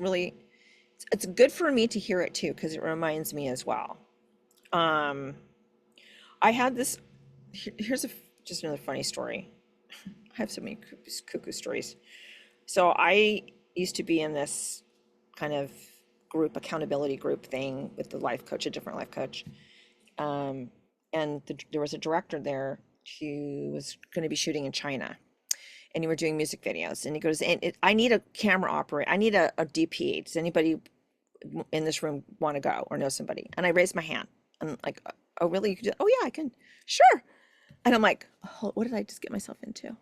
good for me to hear it too, because it reminds me as well. I had this, here's just another funny story. I have so many cuckoo stories. So I used to be in this kind of accountability group thing with the life coach, a different life coach. And there was a director there who was going to be shooting in China, and you were doing music videos, and he goes, I need a camera operator. I need a DP. Does anybody in this room want to go or know somebody? And I raised my hand. I'm like, oh, really? You could do that? Oh, yeah, I can. Sure. And I'm like, oh, what did I just get myself into?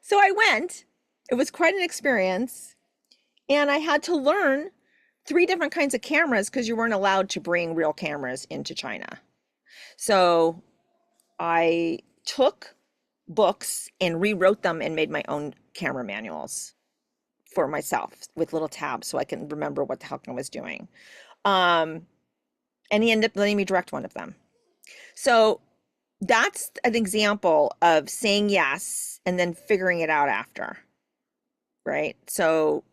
So I went. It was quite an experience. And I had to learn 3 different kinds of cameras because you weren't allowed to bring real cameras into China. So I took books and rewrote them and made my own camera manuals for myself with little tabs so I can remember what the heck I was doing. And he ended up letting me direct one of them. So that's an example of saying yes and then figuring it out after, right? So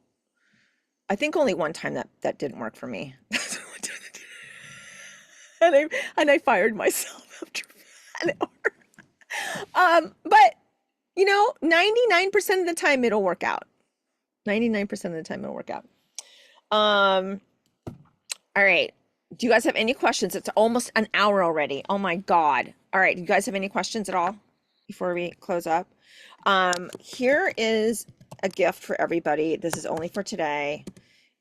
I think only one time that didn't work for me. and I fired myself after an hour. But 99% of the time it'll work out. 99% of the time it'll work out. All right. Do you guys have any questions? It's almost an hour already. Oh my God. All right. Do you guys have any questions at all before we close up? Here is a gift for everybody. This is only for today.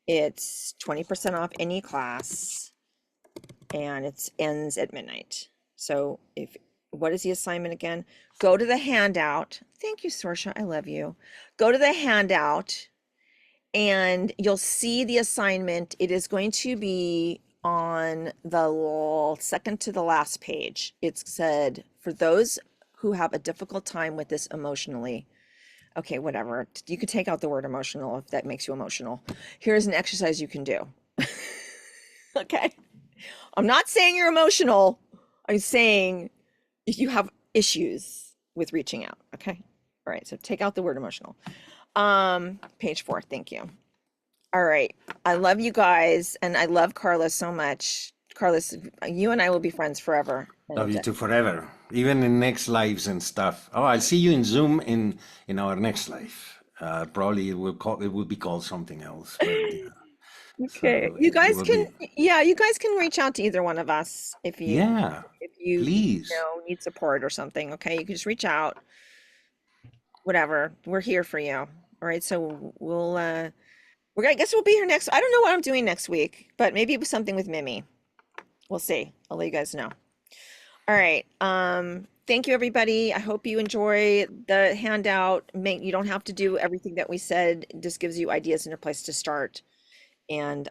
It's 20% off any class, and it ends at midnight. So what is the assignment again? Go to the handout. Thank you, Sorsha. I love you. Go to the handout and you'll see the assignment. It is going to be on the second to the last page. It said, for those who have a difficult time with this emotionally, okay, whatever. You could take out the word emotional if that makes you emotional. Here's an exercise you can do. Okay. I'm not saying you're emotional. I'm saying if you have issues with reaching out. Okay. All right. So take out the word emotional. Page 4. Thank you. All right. I love you guys. And I love Carlos so much. Carlos, you and I will be friends forever. Love you too forever, even in next lives and stuff. Oh, I'll see you in Zoom in our next life. Probably it will be called something else. But, yeah. Okay. So You guys will can, be- you guys can reach out to either one of us if you Yeah, please. need support or something. Okay. You can just reach out, whatever. We're here for you. All right. So I guess we'll be here next. I don't know what I'm doing next week, but maybe it was something with Mimi. We'll see. I'll let you guys know. All right. Thank you, everybody. I hope you enjoy the handout. You don't have to do everything that we said. It just gives you ideas and a place to start. And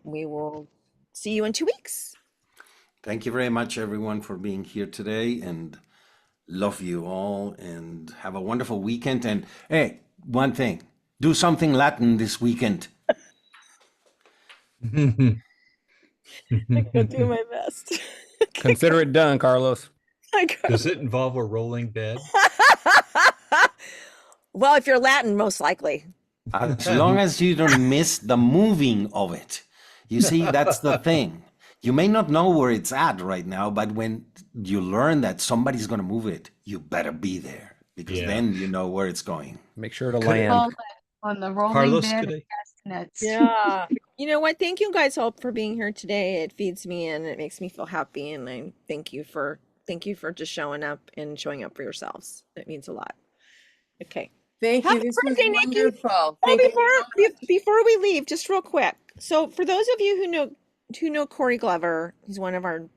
we will see you in 2 weeks. Thank you very much, everyone, for being here today, and love you all, and have a wonderful weekend. And hey, one thing, do something Latin this weekend. I'll do my best. Consider it done, Carlos. Does it involve a rolling bed? Well, if you're Latin, most likely. As long as you don't miss the moving of it. You see, that's the thing. You may not know where it's at right now, but when you learn that somebody's going to move it, you better be there, because then you know where it's going. Make sure to land. On the rolling Carlos, bed could of I- castanets. Yeah. You know what? Thank you guys all for being here today. It feeds me and it makes me feel happy. And I thank you for just showing up and showing up for yourselves. It means a lot. Okay. Thank Happy you. This was birthday, Nikki. wonderful. Oh, Thank you so much. before we leave, just real quick. So for those of you who know Corey Glover, he's one of our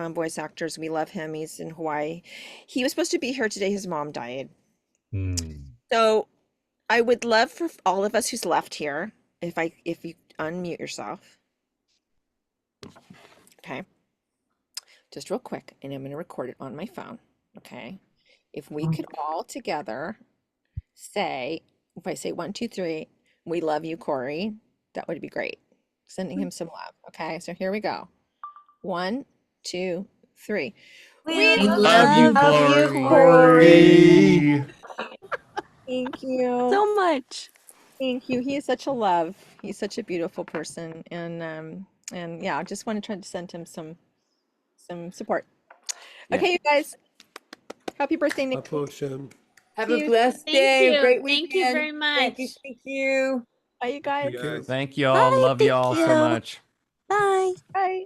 voice actors. We love him. He's in Hawaii. He was supposed to be here today. His mom died. So I would love for all of us who's left here, if you unmute yourself. Okay. Just real quick, and I'm going to record it on my phone. Okay. If we could all together say, if I say 1, 2, 3, we love you, Corey, that would be great. Sending him some love. Okay. So here we go. 1, 2, 3. We love you, Corey. Thank you. So much. Thank you. He is such a love. He's such a beautiful person, and yeah, I just want to try to send him some support. Yeah. Okay, you guys. Happy birthday, Nick. Potion. Have See a you. blessed Thank day. you. Great Thank weekend. you very much. Thank you. Bye, you guys. You guys. Thank you all. Bye, Love you thank all so you. much. Bye. Bye.